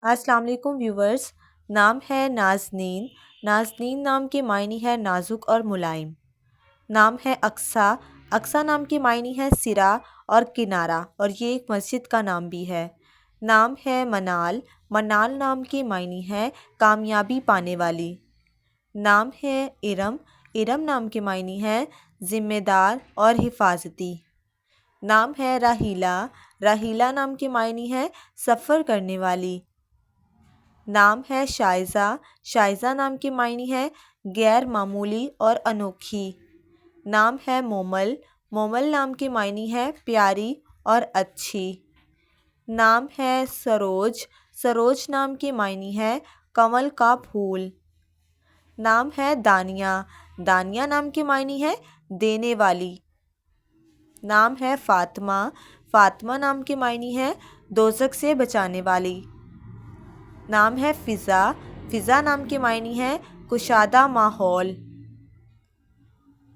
السلام علیکم ویورز۔ نام ہے نازنین۔ نازنین نام کے معنی ہے نازک اور ملائم۔ نام ہے اقصیٰ۔ اقصیٰ نام کے معنی ہے سرا اور کنارہ، اور یہ ایک مسجد کا نام بھی ہے۔ نام ہے منال۔ منال نام کے معنی ہے کامیابی پانے والی۔ نام ہے ارم۔ ارم نام کے معنی ہے ذمہ دار اور حفاظتی۔ نام ہے راحیلہ۔ راحیلہ نام کے معنی ہے سفر کرنے والی۔ نام ہے شائزہ۔ شائزہ نام کے معنی ہے غیر معمولی اور انوکھی۔ نام ہے مومل۔ مومل نام کے معنی ہے پیاری اور اچھی۔ نام ہے سروج۔ سروج نام کے معنی ہے کمل کا پھول۔ نام ہے دانیہ۔ دانیہ نام کے معنی ہے دینے والی۔ نام ہے فاطمہ۔ فاطمہ نام کے معنی ہے دوزخ سے بچانے والی۔ نام ہے فضا۔ فضا نام کے معنی ہے کشادہ ماحول۔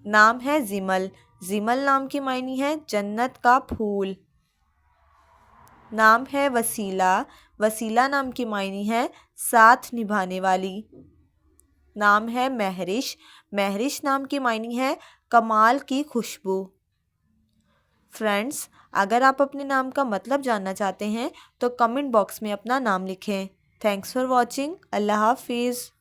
نام ہے زمل۔ زمل نام کے معنی ہے جنت کا پھول۔ نام ہے وسیلہ۔ وسیلہ نام کے معنی ہے ساتھ نبھانے والی۔ نام ہے مہرش۔ مہرش نام کے معنی ہے کمال کی خوشبو۔ فرینڈز، اگر آپ اپنے نام کا مطلب جاننا چاہتے ہیں تو کمنٹ باکس میں اپنا نام لکھیں۔ Thanks for watching. اللہ حافظ۔